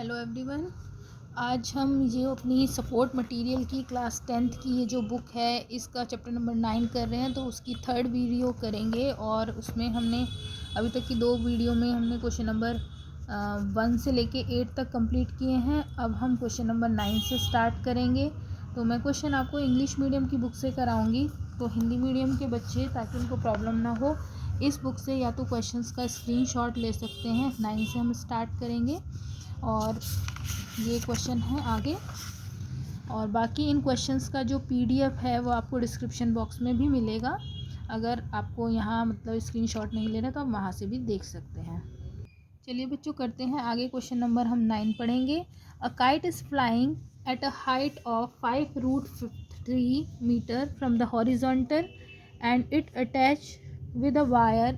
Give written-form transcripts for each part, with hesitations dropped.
Hello everyone. आज हम ये अपनी सपोर्ट मटेरियल की क्लास 10th की ये जो बुक है इसका चैप्टर नंबर 9 कर रहे हैं, तो उसकी थर्ड वीडियो करेंगे। और उसमें हमने अभी तक की 2 वीडियो में हमने क्वेश्चन नंबर 1 से लेके 8 तक कंप्लीट किए हैं। अब हम क्वेश्चन नंबर 9 से स्टार्ट करेंगे। तो मैं क्वेश्चन आपको इंग्लिश मीडियम की बुक से कराऊंगी, तो हिंदी मीडियम के बच्चे, ताकि उनको प्रॉब्लम ना हो, इस बुक से या तो क्वेश्चंस का स्क्रीनशॉट ले सकते हैं। 9 से हम स्टार्ट करेंगे और ये क्वेश्चन है आगे। और बाकी इन क्वेश्चंस का जो पीडीएफ है वो आपको डिस्क्रिप्शन बॉक्स में भी मिलेगा। अगर आपको यहाँ मतलब स्क्रीनशॉट नहीं लेना तो आप वहाँ से भी देख सकते हैं। चलिए बच्चों, करते हैं आगे। क्वेश्चन नंबर हम 9 पढ़ेंगे। A kite is flying at a height of 5√3 metre from the horizontal and it attach with a wire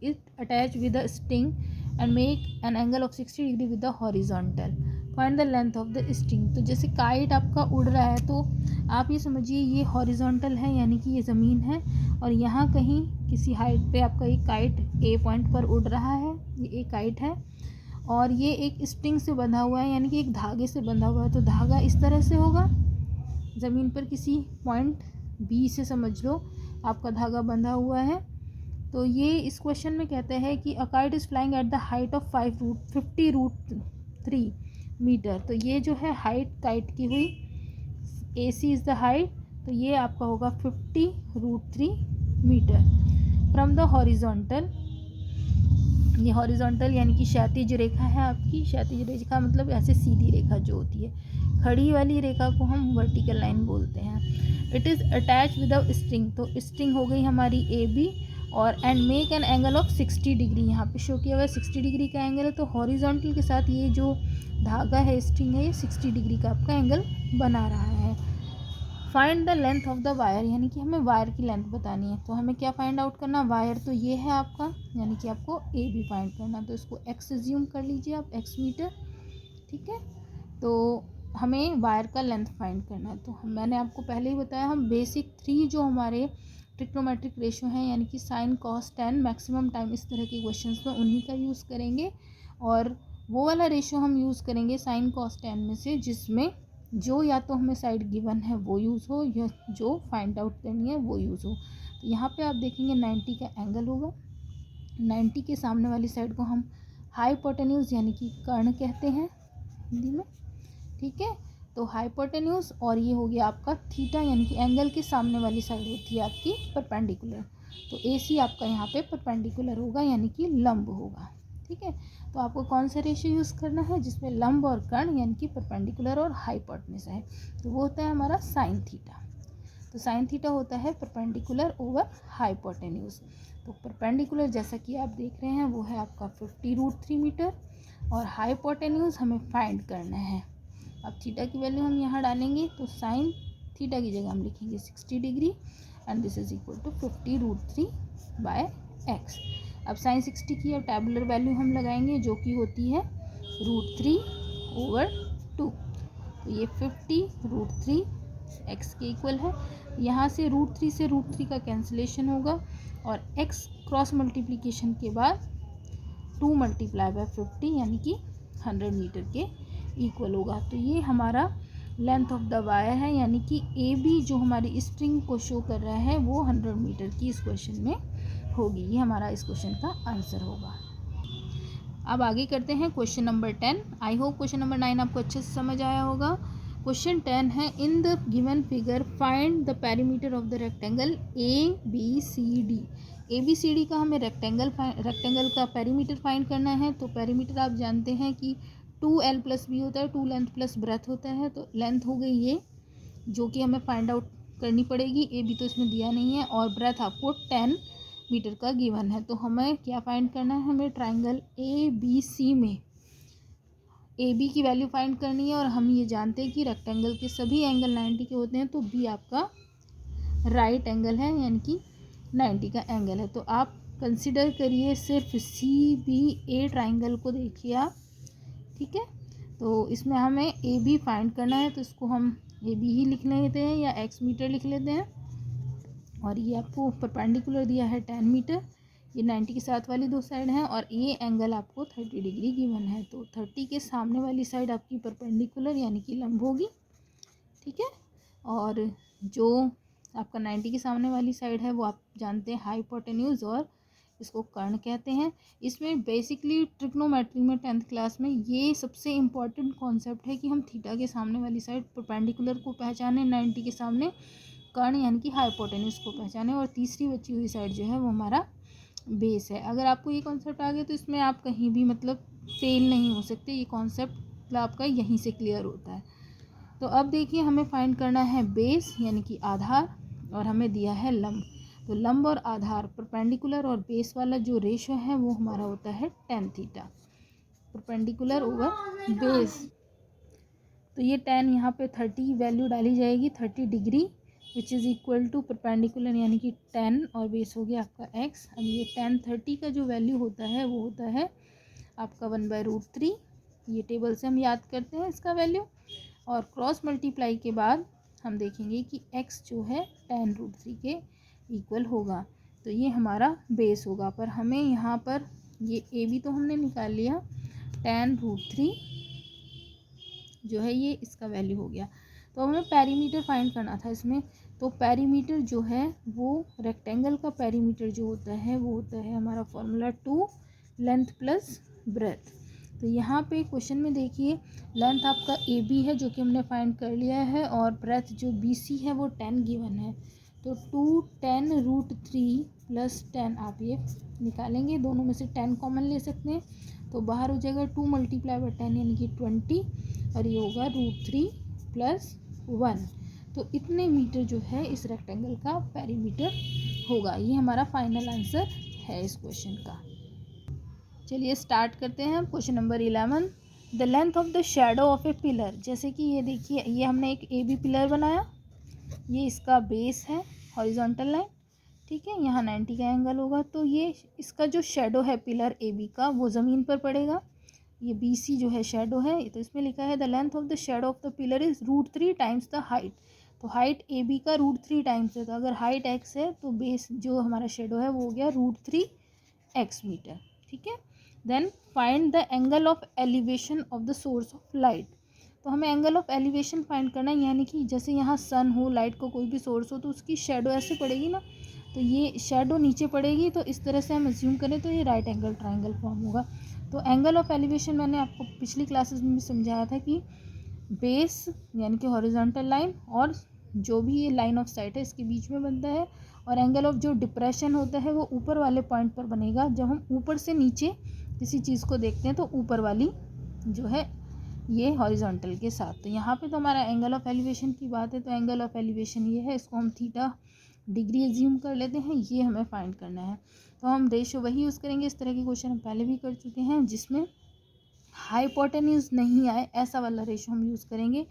it attach with a string and make an angle of 60 degree with the horizontal. Find the length of the string. तो जैसे kite आपका उड़ रहा है तो आप ये समझिए ये हॉरिजॉन्टल है, यानी कि ये ज़मीन है, और यहाँ कहीं किसी हाइट पे आपका एक काइट ए पॉइंट पर उड़ रहा है। ये एक काइट है और ये एक स्ट्रिंग से बंधा हुआ है, यानी कि एक धागे से बंधा हुआ है। तो धागा इस तरह से होगा, ज़मीन पर किसी पॉइंट बी से समझ लो आपका धागा बंधा हुआ है। तो ये इस क्वेश्चन में कहते हैं कि a kite is flying at the height of 50√3 metre. तो ये जो है हाइट काइट की हुई, A C is the height, तो ये आपका होगा 50√3 मीटर फ्रॉम द हॉरिजॉन्टल। ये हॉरिजॉन्टल यानी कि क्षैतिज रेखा है आपकी। क्षैतिज रेखा मतलब ऐसे सीधी रेखा जो होती है, खड़ी वाली रेखा को हम वर्टिकल लाइन बोलते हैं। It is attach with a string, तो स्ट्रिंग हो गई हमारी ए बी, और and make an angle of 60 degree. यहाँ पे शो किया हुआ है 60 डिग्री का एंगल है। तो हॉरिजॉन्टल के साथ ये जो धागा है, स्ट्रिंग है, ये 60 डिग्री का आपका एंगल बना रहा है। Find the length of the wire, यानी कि हमें वायर की लेंथ बतानी है। तो हमें क्या फाइंड आउट करना, वायर तो ये है आपका, यानी कि आपको ए बी फाइंड करना। तो इसको एक्स एज्यूम कर लीजिए आप, एक्स मीटर, ठीक है। तो हमें वायर का लेंथ फाइंड करना है। तो मैंने आपको पहले ही बताया, हम बेसिक 3 जो हमारे ट्रिग्नोमेट्रिक रेशियो हैं, यानी कि sine cos tan, maximum time, इस तरह के क्वेश्चंस में उन्हीं का यूज़ करेंगे। और वो वाला रेशियो हम यूज़ करेंगे साइन कॉस टेन में से जिसमें जो या तो हमें साइड गिवन है वो यूज़ हो, या जो फाइंड आउट करनी है वो यूज़ हो। तो यहाँ पे आप देखेंगे 90 का एंगल होगा। 90 के सामने वाली साइड को हम हाइपोटेन्यूज यानी कि कर्ण कहते हैं हिंदी में, ठीक है। तो हाइपोटेन्यूज, और ये हो गया आपका थीटा, यानी कि एंगल के सामने वाली साइड होती है आपकी परपेंडिकुलर। तो ए सी आपका यहाँ पे परपेंडिकुलर होगा, यानी कि लंब होगा, ठीक है। तो आपको कौन सा रेशियो यूज़ करना है जिसमें लंब और कर्ण यानी कि परपेंडिकुलर और हाइपोटेन्यूज है, तो वो होता है हमारा साइन थीटा। तो साइन थीटा होता है परपेंडिकुलर ओवर हाइपोटेन्यूज। तो परपेंडिकुलर जैसा कि आप देख रहे हैं वो है आपका 50√3 मीटर, और हाइपोटेन्यूज हमें फाइंड करना है। अब थीटा की वैल्यू हम यहाँ डालेंगे, तो साइन थीटा की जगह हम लिखेंगे 60 degree, and this is equal to 50√3 by X. अब साइन 60 की अब टैबुलर वैल्यू हम लगाएंगे, जो कि होती है √3/2। तो ये 50√3 एक्स के इक्वल है। यहाँ से √3 से √3 का कैंसिलेशन होगा, और एक्स क्रॉस मल्टीप्लिकेशन के बाद 2 × 50 यानी कि 100 मीटर के इक्वल होगा। तो ये हमारा लेंथ ऑफ द वायर है, यानी कि ए बी जो हमारी स्ट्रिंग को शो कर रहा है वो 100 मीटर की इस क्वेश्चन में होगी। ये हमारा इस क्वेश्चन का आंसर होगा। अब आगे करते हैं question number 10। I hope question number 9 आपको अच्छे से समझ आया होगा। क्वेश्चन 10 है, in the given figure find the perimeter of the rectangle A B C D. A B C D का हमें रेक्टेंगल का पेरीमीटर फाइंड करना है। तो पेरीमीटर आप जानते हैं कि 2l+b होता है, 2 लेंथ प्लस ब्रेथ होता है। तो लेंथ हो गई ये, जो कि हमें फाइंड आउट करनी पड़ेगी। ए बी तो इसमें दिया नहीं है, और ब्रेथ आपको 10 मीटर का गिवन है। तो हमें क्या फाइंड करना है, हमें ट्राइंगल ए बी सी में ए बी की वैल्यू फाइंड करनी है। और हम ये जानते हैं कि रेक्टेंगल के सभी एंगल 90 के होते हैं, तो बी आपका राइट एंगल है, यानी कि 90 का एंगल है। तो आप कंसिडर करिए सिर्फ सी बी ए ट्राइंगल को देखिए आप, ठीक है। तो इसमें हमें ए बी फाइंड करना है, तो इसको हम ए बी ही लिख लेते हैं या एक्स मीटर लिख लेते हैं। और ये आपको परपेंडिकुलर दिया है 10 मीटर, ये 90 के साथ वाली दो साइड हैं और ये एंगल आपको 30 डिग्री गिवन है। तो 30 के सामने वाली साइड आपकी परपेंडिकुलर यानी कि लंब होगी, ठीक है। और जो आपका 90 के सामने वाली साइड है वो आप जानते हैं हाइपोटेन्यूज और इसको कर्ण कहते हैं। इसमें बेसिकली ट्रिग्नोमेट्री में 10th क्लास में ये सबसे इम्पॉर्टेंट कॉन्सेप्ट है कि हम थीटा के सामने वाली साइड परपेंडिकुलर को पहचाने, 90 के सामने कर्ण यानी कि हाइपोटेन्यूज को पहचाने, और तीसरी बची हुई साइड जो है वो हमारा बेस है। अगर आपको ये कॉन्सेप्ट आ गया तो इसमें आप कहीं भी मतलब फेल नहीं हो सकते, ये कॉन्सेप्ट आपका यहीं से क्लियर होता है। तो अब देखिए हमें फाइंड करना है बेस यानी कि आधार, और हमें दिया है लंब। तो लंब और आधार परपेंडिकुलर और बेस वाला जो रेशो है वो हमारा होता है tan theta, perpendicular over base. तो ये tan यहाँ पे 30 वैल्यू डाली जाएगी, 30 degree which is equal to perpendicular यानी कि 10 और बेस हो गया आपका x। अब ये tan 30 का जो वैल्यू होता है वो होता है आपका 1/√3। ये टेबल से हम याद करते हैं इसका वैल्यू, और क्रॉस मल्टीप्लाई के बाद हम देखेंगे कि x जो है tan√3 के इक्वल होगा। तो ये हमारा बेस होगा। पर हमें यहाँ पर ये a भी तो हमने निकाल लिया, tan√3 जो है ये इसका वैल्यू हो गया। तो हमें पेरीमीटर फाइंड करना था इसमें। तो पेरीमीटर जो है वो रेक्टेंगल का पेरीमीटर जो होता है वो होता है हमारा फॉर्मूला 2 लेंथ प्लस ब्रेथ। तो यहाँ पे क्वेश्चन में देखिए लेंथ आपका ए बी है जो कि हमने फाइंड कर लिया है, और ब्रेथ जो बी सी है वो 10 गिवन है। तो 2 10√3 प्लस 10 आप ये निकालेंगे, दोनों में से 10 कॉमन ले सकते हैं तो बाहर हो जाएगा 2 × 10 यानी कि 20, और ये होगा √3 प्लस 1। तो इतने मीटर जो है इस रेक्टेंगल का पेरीमीटर होगा। ये हमारा फाइनल आंसर है इस क्वेश्चन का। चलिए स्टार्ट करते हैं। Question number 11, the length of the shadow of A pillar. जैसे कि ये देखिए ये हमने एक ए बी पिलर बनाया, ये इसका बेस है हॉरिजॉन्टल लाइन, ठीक है। यहाँ 90 का एंगल होगा, तो ये इसका जो शेडो है पिलर ए बी का वो ज़मीन पर पड़ेगा। ये बी सी जो है शेडो है, तो इसमें लिखा है the length of the shadow of the pillar is √3 times the height. तो हाइट ए बी का √3 टाइम्स है, तो अगर हाइट x है तो बेस जो हमारा शेडो है वो हो गया √3x मीटर, ठीक है। Then find the angle of elevation of the source of light. तो हमें एंगल ऑफ एलिवेशन फाइंड करना है, यानी कि जैसे यहाँ सन हो, लाइट का कोई भी सोर्स हो, तो उसकी शेडो ऐसे पड़ेगी ना, तो ये शेडो नीचे पड़ेगी। तो इस तरह से हम एज्यूम करें तो ये राइट एंगल ट्राइंगल फॉर्म होगा। तो एंगल ऑफ एलिवेशन मैंने आपको पिछली क्लासेस में भी समझाया था कि बेस यानी कि हॉरिजॉन्टल लाइन और जो भी ये लाइन ऑफ साइट है इसके बीच में बनता है, और एंगल ऑफ जो डिप्रेशन होता है वो ऊपर वाले पॉइंट पर बनेगा। जब हम ऊपर से नीचे किसी चीज़ को देखते हैं तो ऊपर वाली जो है ये हॉरिजॉन्टल के साथ। तो यहाँ पे तो हमारा एंगल ऑफ एलिवेशन की बात है, तो एंगल ऑफ एलिवेशन ये है, इसको हम थीटा डिग्री एज्यूम कर लेते हैं, ये हमें फाइंड करना है। तो हम रेशो वही यूज़ करेंगे, इस तरह के क्वेश्चन हम पहले भी कर चुके हैं, जिसमें हाइपोटेन्यूज नहीं आए ऐसा वाला रेशो हम यूज़ करेंगे।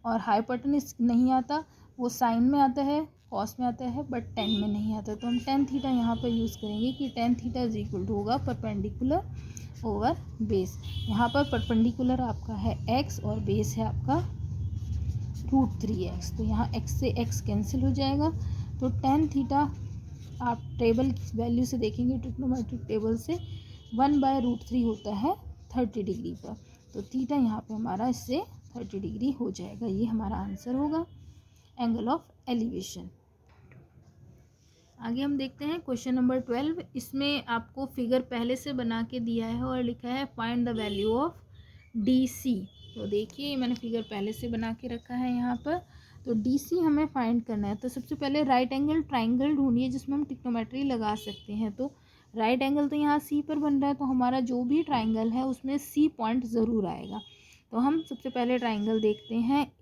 और हाइपोटेन्यूज नहीं आता, वो साइन में आता है, कॉस में आता है, बट टेन में नहीं आता। तो हम टेन थीटा यहाँ पर यूज़ करेंगे कि tan theta is equal to होगा परपेंडिकुलर ओवर बेस। यहाँ पर परपेंडिकुलर आपका है x और बेस है आपका √3x। तो यहाँ x से x कैंसिल हो जाएगा। तो टेन थीटा आप टेबल की वैल्यू से देखेंगे, ट्रिग्नोमेट्रिक टेबल से 1/√3 होता है 30 डिग्री पर। तो थीटा यहाँ पे हमारा इससे 30 डिग्री हो जाएगा। ये हमारा आंसर होगा एंगल ऑफ एलिवेशन। आगे हम देखते हैं क्वेश्चन नंबर 12। इसमें आपको फिगर पहले से बना के दिया है और लिखा है find the value of DC। तो देखिए मैंने फिगर पहले से बना के रखा है यहाँ पर। तो DC हमें फाइंड करना है। तो सबसे पहले राइट एंगल ट्राइंगल ढूंढिए जिसमें हम ट्रिग्नोमेट्री लगा सकते हैं। तो राइट एंगल तो यहाँ C पर बन रहा है, तो हमारा जो भी ट्राइंगल है उसमें C पॉइंट ज़रूर आएगा। तो हम सबसे पहले ट्राइंगल देखते हैं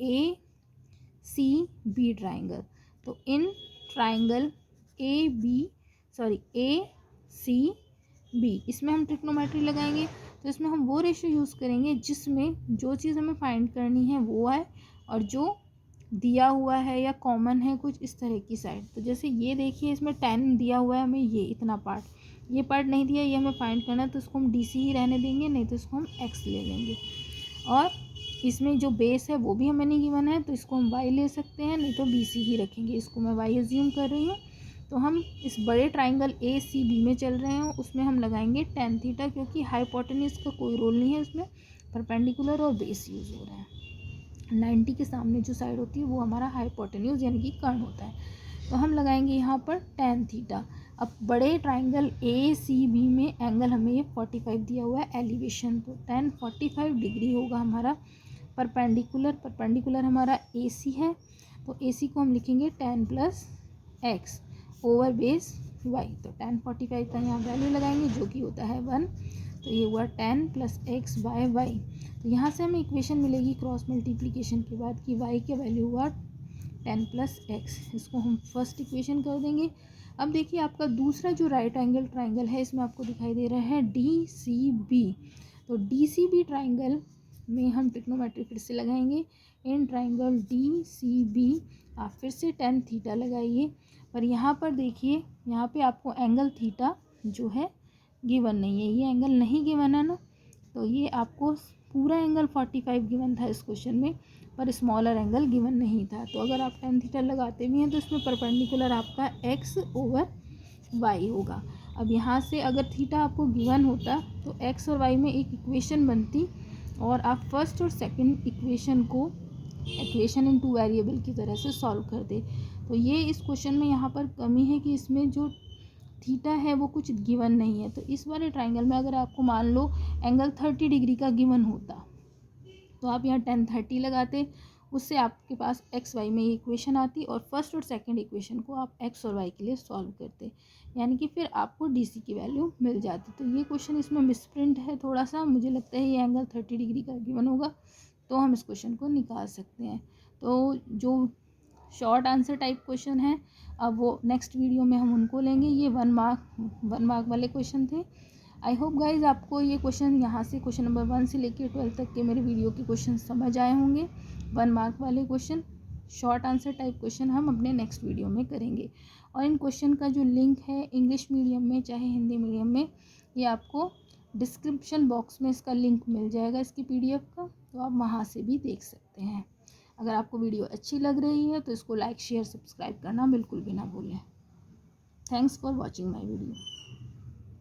ACB ट्राइंगल। तो इन ट्राइंगल ACB इसमें हम ट्रिग्नोमेट्री लगाएंगे। तो इसमें हम वो रेशो यूज़ करेंगे जिसमें जो चीज़ हमें फाइंड करनी है वो है, और जो दिया हुआ है या कॉमन है कुछ इस तरह की साइड। तो जैसे ये देखिए इसमें 10 दिया हुआ है हमें, ये इतना पार्ट, ये पार्ट नहीं दिया, ये हमें फाइंड करना है, तो इसको हम DC ही रहने देंगे, नहीं तो इसको हम X ले लेंगे। और इसमें जो बेस है वो भी हमें नहीं गिवन है, तो इसको हम Y ले सकते हैं, नहीं तो BC ही रखेंगे। इसको मैं Y एज्यूम कर रही हूँ। तो हम इस बड़े ट्राइंगल ए सी बी में चल रहे हैं, उसमें हम लगाएंगे tan थीटा, क्योंकि हाइपोटेन्यूज का कोई रोल नहीं है उसमें, परपेंडिकुलर और बेस यूज़ हो रहा है। 90 के सामने जो साइड होती है वो हमारा हाइपोटेन्यूज यानी कि कर्ण होता है। तो हम लगाएंगे यहाँ पर tan थीटा। अब बड़े ट्राइंगल ए सी बी में एंगल हमें ये 45 दिया हुआ है एलिवेशन, तो tan 45 डिग्री होगा हमारा परपेंडिकुलर हमारा ए सी है, तो ए सी को हम लिखेंगे tan plus X over base Y. तो tan 45 का यहाँ वैल्यू लगाएंगे जो कि होता है 1, तो ये हुआ tan plus X by Y. तो यहाँ से हमें इक्वेशन मिलेगी क्रॉस मल्टीप्लिकेशन के बाद कि y का वैल्यू हुआ tan प्लस एक्स, इसको हम फर्स्ट इक्वेशन कर देंगे। अब देखिए आपका दूसरा जो राइट एंगल ट्राइंगल है इसमें आपको दिखाई दे रहा है DCB। तो DCB ट्राइंगल में हम ट्रिग्नोमेट्री फिर से लगाएंगे। इन ट्राइंगल DCB आप फिर से tan थीटा लगाइए, पर यहाँ पर देखिए यहाँ पे आपको एंगल थीटा जो है गिवन नहीं है, ये एंगल नहीं गिवन है ना, तो ये आपको पूरा एंगल 45 गिवन था इस क्वेश्चन में, पर स्मॉलर एंगल गिवन नहीं था। तो अगर आप tan थीटा लगाते भी हैं तो इसमें परपेंडिकुलर आपका x ओवर y होगा। अब यहाँ से अगर थीटा आपको गिवन होता तो x और y में एक इक्वेशन बनती और आप फर्स्ट और सेकंड इक्वेशन को इक्वेशन इन टू वेरिएबल की तरह से सॉल्व कर दे। तो ये इस क्वेश्चन में यहाँ पर कमी है कि इसमें जो थीटा है वो कुछ गिवन नहीं है। तो इस वाले ट्राइंगल में अगर आपको मान लो एंगल 30 डिग्री का गिवन होता तो आप यहाँ tan 30 लगाते, उससे आपके पास एक्स वाई में ये इक्वेशन आती और फर्स्ट और सेकंड इक्वेशन को आप एक्स और वाई के लिए सॉल्व करते, यानी कि फिर आपको डीसी की वैल्यू मिल जाती। तो ये क्वेश्चन इसमें मिसप्रिंट है थोड़ा सा, मुझे लगता है ये एंगल 30 डिग्री का गिवन होगा तो हम इस क्वेश्चन को निकाल सकते हैं। तो जो शॉर्ट आंसर टाइप क्वेश्चन है अब वो नेक्स्ट वीडियो में हम उनको लेंगे। ये 1 मार्क वाले क्वेश्चन थे। आई होप गाइज आपको ये क्वेश्चन यहाँ से क्वेश्चन नंबर 1 से लेकर 12 तक के मेरे वीडियो के क्वेश्चन समझ आए होंगे। 1 मार्क वाले question short answer type question हम अपने नेक्स्ट वीडियो में करेंगे। और इन क्वेश्चन का जो लिंक है इंग्लिश मीडियम में चाहे हिंदी मीडियम में, ये आपको डिस्क्रिप्शन बॉक्स में इसका लिंक मिल जाएगा इसकी PDF का, तो आप वहाँ से भी देख सकते हैं। अगर आपको वीडियो अच्छी लग रही है तो इसको लाइक शेयर सब्सक्राइब करना बिल्कुल भी ना भूलें। Thanks for watching my video.